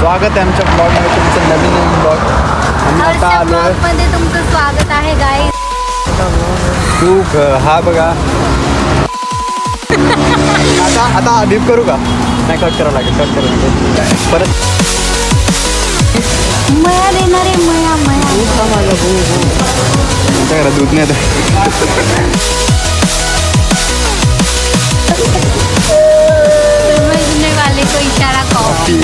स्वागत आहे आमच्या ब्लॉगमध्ये, तुमचं नवीन ब्लॉग. आम्ही आता आलो मध्ये तुमचं स्वागत आहे गाईस. तू हा बघा आता डीप करू का? नाही, कट करावं लागेल, कट करावं लागेल परत. मया देणारे मया माझा तुमच्या घरात दूध नाही समझने वाले को इशारा कॉफी.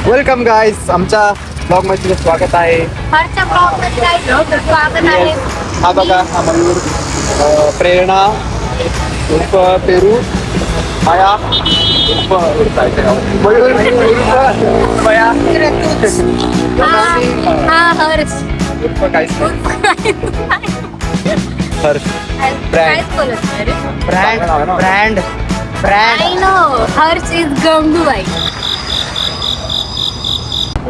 वेलकम गाईज, आमच्या ब्लॉगमध्ये स्वागत आहे. हरच्या ब्लॉग मध्ये गाईस स्वागत आहे. हा बघा, हा मयूर, प्रेरणा उर्फ पेरू, माया उर्फ मयूर उर्फ माया, हा हर्ष उर्फ काहीच नाही, हर्ष. काहीच बोलत नाही रे. Brand I know Harsh is Gangubai.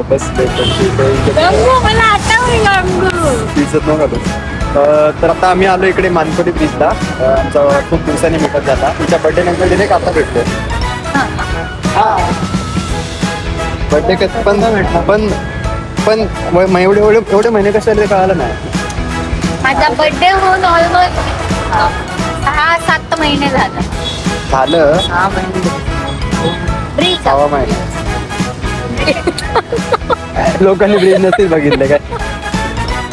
बस गंगू मला आठवली गंगू. दिसत नव्हता. तर आता आम्ही आलो इकडे मानकोटी ब्रिजला. आमचा खूप दिवसांनी भेटत झाला. तिच्या बर्थडे नंतर डिरेक्ट आता भेटतोय. हा बर्थडे कसं पण नाही भेटला, पण एवढे महिने कसे आले ते कळालं नाही. माझा बर्थडे होऊन ऑलमोस्ट 6-7 महिने झालं. 6 महिने ब्रिज 6 महिने लोकांनी ब्रिज नसतील बघितले काय.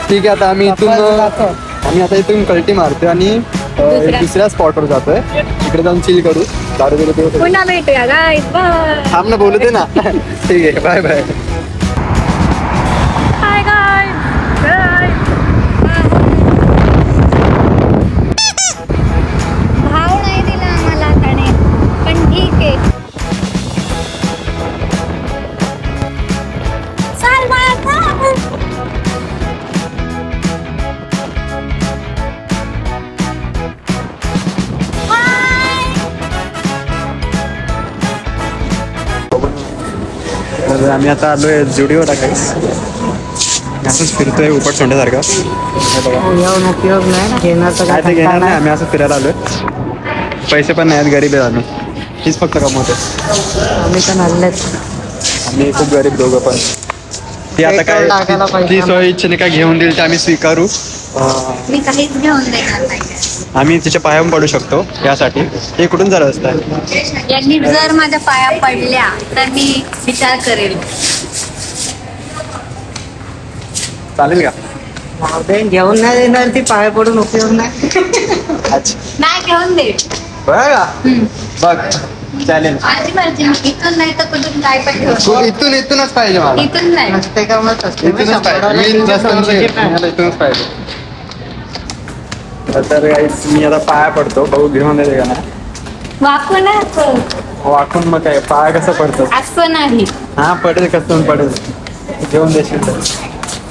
ठीक आहे, आता आम्ही इथून कल्टी मारतोय आणि दुसऱ्या स्पॉटवर जातोय. इकडे जाऊन चिल करू, दारू बिरू पिऊ. पुन्हा भेटूया गाईस. बाय. थांब ना, बोलू दे ना. ठीक आहे, बाय बाय. Hi guys. भाव नाही दिला आम्हाला त्याने, पण ठीक आहे. चाल बाळा. तर आम्ही आता आलोय जुडिओला काहीच. असंच फिरतोय उपट सोंड्यासारखं. उपयोग नाही घेणार तर काय ते घेणार नाही, आम्ही असं फिरायला आलोय. पैसे पण नाही आहेत, गरीब आहे आम्ही. हीच फक्त कमवते. आम्ही तर हल्लेच. आम्ही खूप गरीब दोघं पण. ती आता टाकायला काय पैसा ती सोय इच्छेने काय घेऊन देईल ते आम्ही स्वीकारू. मी काहीच घेऊन देणार नाही. आम्ही तिच्या पायावर पडू शकतो यासाठी. ते कुठून जर असतं. यांनी जर माझ्या पाया पडल्या तर मी विचार करेल. चालेल का? घेऊन नाही देणार ती, पाय पडून उपयोग नाही. अच्छा, नाही घेऊन दे. बघा बघ, चॅलेंज. माझी मर्जी. इथून नाही तर कुठून काय पण तू घेऊन. इथूनच पाहिजे मला. इथून नाही. नसते का मग असते. इथूनच पाहिजे. मी रस्त्यावर मला इथूनच पाहिजे. तर guys, मी आता पाया पडतो, भाऊ घेऊन देते का नाही. वाकून वाकून मग काय, पाया कसं पडतं. असं नाही. हा पडेल, कसं पडेल. घेऊन देशील तर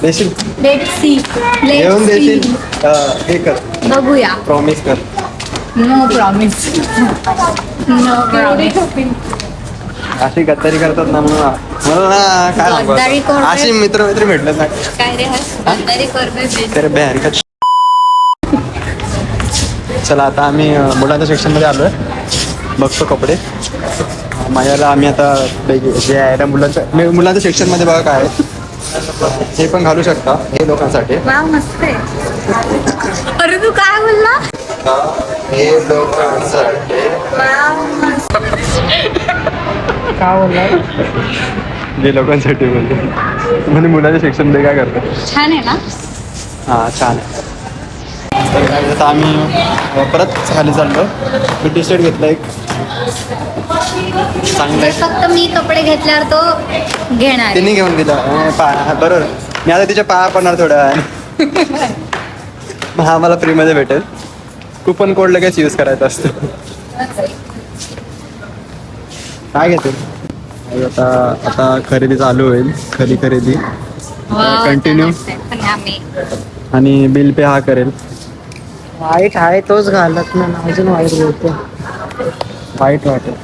देशील. Let see. घेऊन देशील. हे कर, बघूया. प्रॉमिस कर. No promise. No promise. अशी गद्दारी करतात ना, म्हणून मला ना काय गद्दारी सांगू, कोण अशी मित्र भेटलं ना. काय रे हर्ष? गद्दारी करतोय. तर बॅन का. चला आता आम्ही मुलांच्या सेक्शनमध्ये आलोय. बघतो कपडे. माझ्याला आम्ही आता जे आहे ना मुलांच्या सेक्शनमध्ये बघा काय आहे. हे पण घालू शकता, हे लोकांसाठी. वा मस्त आहे. अरे तू काय बोलला? हे लोकांसाठी. का बोलणार? हे लोकांसाठी बोलतो म्हणजे मुलांच्या सेक्शनमध्ये काय करतात. छान आहे ना. हां, छान आहे. तर काय आता आम्ही परत खाली चाललो. मी टी शर्ट घेतला एक चांगलं ते आहे. फक्त मी कपडे घेतल्यावर तो घेणार. तिने घेऊन दिला. बरोबर, मी आता तिच्या पाया पडणार थोड्या वेळाने. हा मला फ्रीमध्ये भेटेल. कुपन कोड लगेच यूज करायचा असतो. काय घेते आता खरेदी चालू होईल. खरेदी कंटिन्यू. आणि बिल पे हा करेल. वाईट आहे तोच घालत ना, अजून वाईट बोलतो. वाईट वाटेल.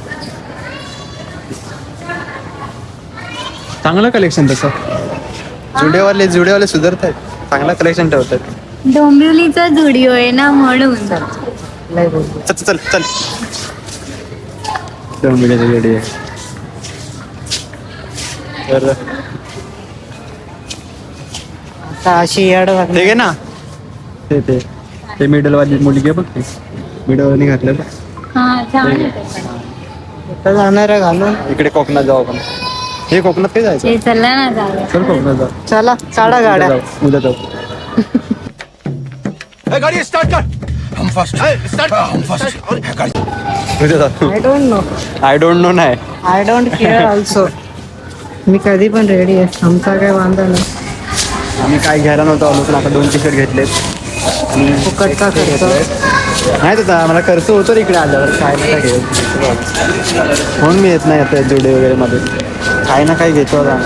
चांगलं कलेक्शन तसं. जुडेवाले सुधारत आहेत, चांगलं कलेक्शन ठेवतात. डोंबिवलीचा जुडिओ आहे ना म्हणून. लय बोलतो. चल चल चल डोंबिवलीची गाडी आहे. तर आता अशी याड लागली. ते घे ना ते मिडलवाली मुलगी आहे बघ ती मिडलवाली घातलं बघ. हा छान आहे ते पण. आता जाणार आहे घालून. इकडे कोकणात जाऊ आपण. हे कोकणात काय जायचं ते चला ना जाऊया. चल कोकणात जाऊ. चला काढा गाड्या. उद्या जाऊ. गाड़ी स्टार्ट कर हम फर्स्ट स्टार्ट हम फर्स्ट उद्या जाऊ. आय डोंट नो नाही आय डोंट केअर ऑल्सो. मी कधी पण रेडी आहे. आमचा काय वांधा नाही. आम्ही काय घ्यायला नव्हतो आलो पण आता 2 टी-शर्ट घेतलेत. फुकट का खर्च. नाही तर मला खर्च होतो रे इकडे आल्यावर काय ना काय घेऊ म्हणून मी येत नाही आता जोडे वगैरे मध्ये काय ना काय घेतो आता.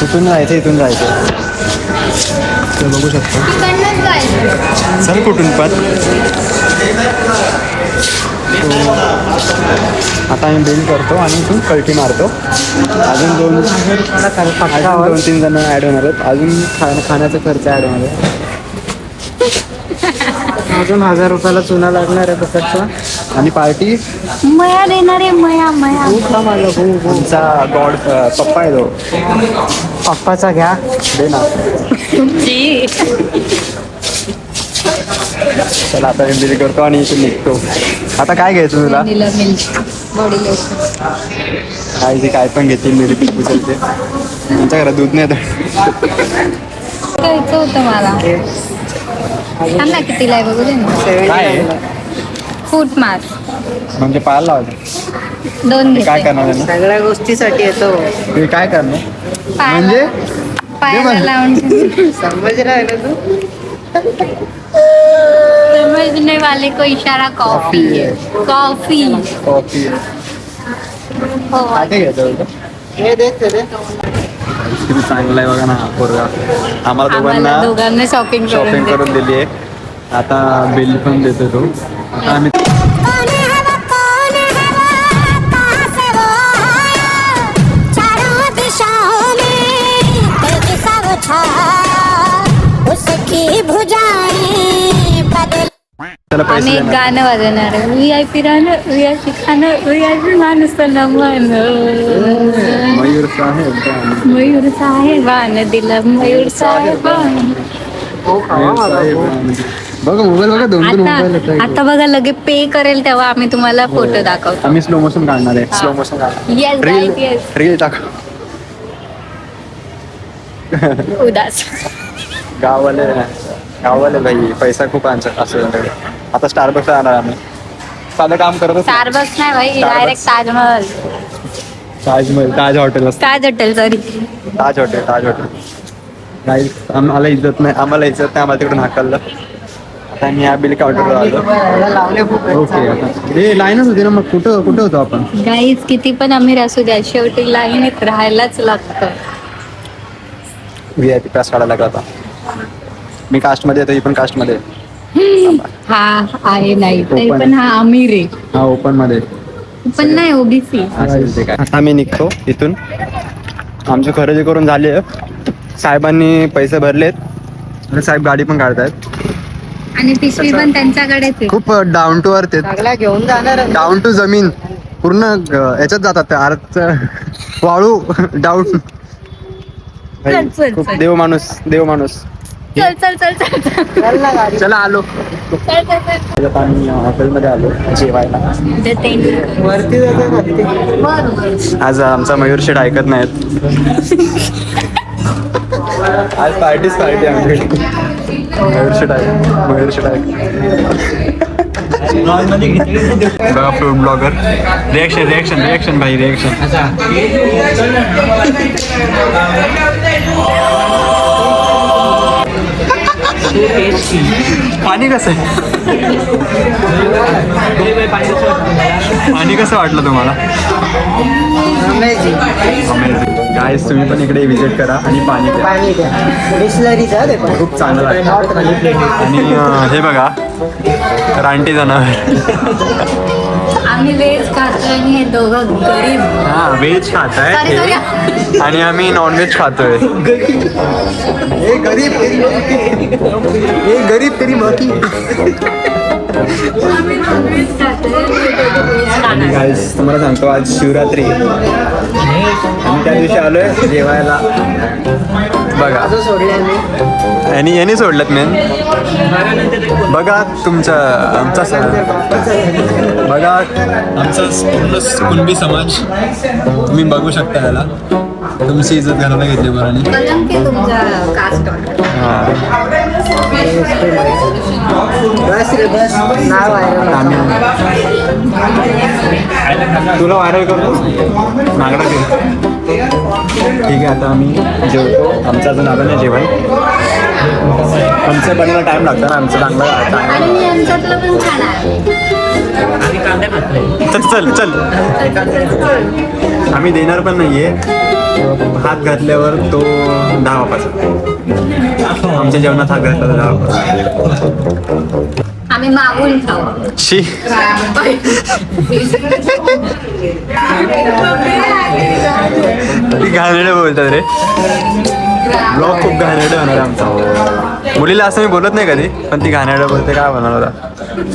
इथून जायचं इथून जायचं तर बघू शकतो. तिकडनंच जायचं. चल कुठून पण आता आम्ही बिल करतो आणि इथून कल्टी मारतो. अजून 2-3 जण ॲड होणार आहेत. अजून खाण्याचा खर्च ॲड होणार आहे. अजून 1000 रुपयाला चुना लागणार आहे फुकटचा. आणि पार्टी मया देणार आहे मया. तुमचा गॉड पप्पा आहे तो पप्पाचा घ्या. दे ना. तुमची. चला आता मी बिल करतो आणि इथून निघतो. आता काय घ्यायचं तुला बॉडी लोशन. काय पण घेतील मी रिपीट उचलते. त्यांच्या घरात दूध नाही तर घ्यायचं होतं मला. थांब ना कितीला आहे बघू दे ना. काय आहे? फूट मास्क म्हणजे पाहायला लावते 2 काय घेते. करणार आहे ना सगळ्या गोष्टीसाठी येतो. ते काय करणार म्हणजे पायाला लावून समजला आहे ना तू. समझने वाले को इशारा कॉफी है. कॉफी कॉफी हो. काय काय घ्यायचं होतं हे दे ते दे. किती चांगला आहे बघा ना हा पोरगा. आम्हाला आम्हाला दोघांना दोघांना शॉपिंग शॉपिंग करून करून दिली आहे. आता बिल पण देतो तो. आता आम्ही चला पैसे आम्ही एक देणार. गाणं वाजवणार आहे. VIP राहणं VIP खाणं VIP माणूस मन मयूर साहेब मयूर साहेबान दिलं मयूर साहेबान. हो खावा मला. बघा मोबाईल बघा 2 मोबाईल आता आता बघा लगे पे करेल तेव्हा आम्ही तुम्हाला फोटो दाखवतो. आम्ही स्लो मोशन काढणार आहे. स्लो मोशन काढणार येस रील येस रील टाका. उदास. गाववाले भाई पैसा खूप असं त्यांच्याकडे. आता स्टारबक्स जाणार आम्ही. साधं काम करत स्टारबक्स नाही भाई Starbucks. डायरेक्ट ताजमहल. ताज हॉटेल असतं. ताज हॉटेल सॉरी. ताज हॉटेल नाही आम्हाला इज्जत नाही आम्हाला तिकडून हाकललं. आता मी या बिल काउंटरवर आलो. याला लावले फुकट. ओके आता हे लाईनच होती ना मग कुठं होतो आपण. गाईज किती पण अमीर असू द्या शेवटी लाईनीत राहायलाच लागतं. VIP पास काढायला लागला होता. मी कास्टमध्ये येतो ही पण कास्टमध्ये हा आहे नाही तरी Open. पण हा अमीर आहे. हा ओपन मध्ये पण नाही ओबीसी. आता मी निघतो इथून. आमची खरेदी करून झाली आहे. साहेबांनी पैसे भरलेत आणि साहेब गाडी पण काढतायत. आणि पिशवी पण त्यांच्याकडेच आहे. खूप डाऊन टू अर्थ आहेत. सगळ्या घेऊन जाणार आहे. डाऊन टू जमीन पूर्ण याच्यात जातात त्या अर्थ वाळू डाऊन. चल, चल, खूप चल. देव माणूस चल चल चल चल चल चल ना गाडी. चला आलो. चल चल चल. आता आम्ही हॉटेलमध्ये आलो जेवायला. वरती जातो वरती. आज आमचा मयूर शेठ ऐकत नाहीत. आज पार्टीच पार्टी आमच्याकडे. मयूर शेठ आहे. बघा फूड ब्लॉगर. रिएक्शन भाई रिएक्शन. पाणी कसं आहे पाणी कसं वाटलं तुम्हाला. Amazing. गाईस तुम्ही पण इकडे विजिट करा आणि पाणी प्या. पाणी द्या. बिस्लरीचं ते पण. खूप चांगलं लागतं. आणि हे बघा रानटी जनावर. आम्ही व्हेज खातोय आणि हे दोघं गरीब. हा व्हेज खात Sorry, आहे sorry. आणि आम्ही नॉनव्हेज खातोय. हे गरीब तरी बाकी. आम्ही नॉनव्हेज खातोय. गाईस तुम्हाला सांगतो आज शिवरात्री आम्ही त्या दिवशी आलोय जेवायला. बघा यांनी सोडलं मेन. बघा तुमचा आमचा बघा आमचा पूर्ण कुणबी समाज तुम्ही बघू शकता याला. तुमची इज्जत घालायला घेतली बरं. कलंकी तुमच्या कास्ट. नाव आहे तुला व्हायरल करतो मागडा घे. ठीक आहे आता आम्ही जेवतो. आमचं अजून आलं नाही जेवण. आमचं बनायला टाइम लागतो ना. आमचं चांगलं आणि यांच्यातलं पण छान आहे. चल चल आम्ही देणार पण नाहीये. हात घातल्यावर तो 10 वापाचा. आमच्या जेवणात हात घातला तर 10 वापाचा. आम्ही मागून खाऊ. शी घाणेरडं बोलतात रे. ब्लॉग खूप घाणेरडं होणार आहे आमचा. मुलीला असं मी बोलत नाही कधी पण ती घाणेरडं बोलते. काय होणार होता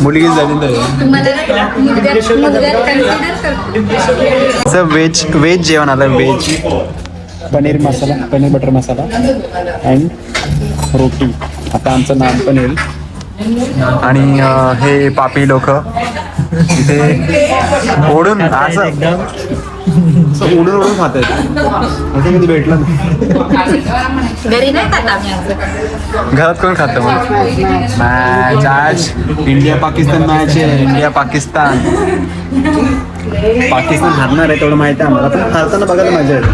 मुलगीच झाली तर. व्हेज जेवण आलं. Veg paneer masala, paneer butter masala and roti. आता आमचं नाम पण येईल. आणि हे पापी लोक इथे ओढून असं एकदम उडून खात आहेत. असं कधी भेटलं नाही. घरी नाही खात आम्ही असं. घरात कोण खातं मग. मॅच आज इंडिया पाकिस्तान मॅच आहे. इंडिया पाकिस्तान हारणार आहे तेवढं माहिती आहे आम्हाला. पण हारताना बघायला मजा येते.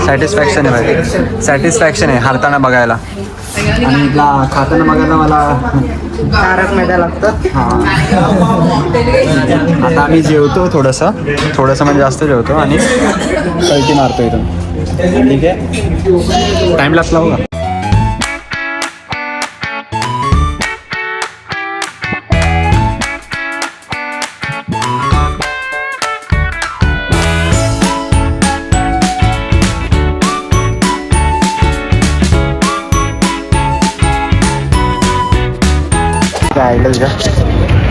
सॅटिस्फॅक्शन आहे. सॅटिस्फॅक्शन आहे हारताना बघायला. आणि खाताना बघायला मला तारक मेहता लागतं. हां आता आम्ही जेवतो थोडंसं म्हणजे जास्त जेवतो आणि कळकी मारतो इथून. ठीक आहे टाईम लागला बघा.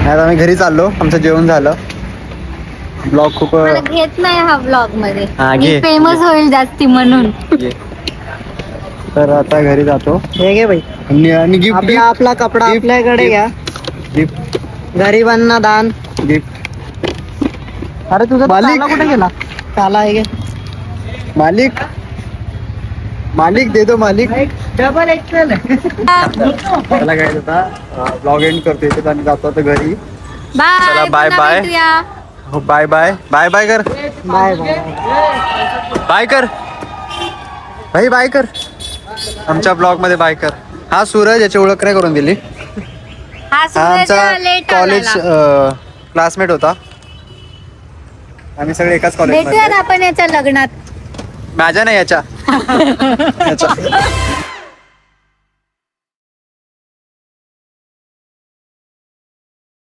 आता आम्ही घरी चाललो. आमचं जेवण झालं. ब्लॉग खूप मला घेत नाही हा व्लॉग मध्ये. हा, घे. फेमस होईल जास्ती म्हणून. तर आता घरी जातो. हे घे बाई. आणि गिफ्ट आपला कपडा gift, आपल्याकडे घ्या. गिफ्ट गरिबांना दान. गिफ्ट. अरे तुझा मालिक. ताला कुठे गेला. ताला आहे घे. मालिक दे दो मालिक. Double XL. त्याला काय होता ब्लॉग एंड करतो इथे आणि जातो आता घरी. चला, बाय. bye, bye. हो बाय बाय बाय बाय कर. Bye bye. बाय कर भाई. बाय कर. आमच्या ब्लॉग मध्ये बाय कर. हा सूरज याची ओळख नाही करून दिली. हा हा आमचा लेट कॉलेज क्लासमेट होता. आम्ही सगळे एकाच कॉलेज भेटूयात आपण याच्या लग्नात. माझ्या नाही याच्या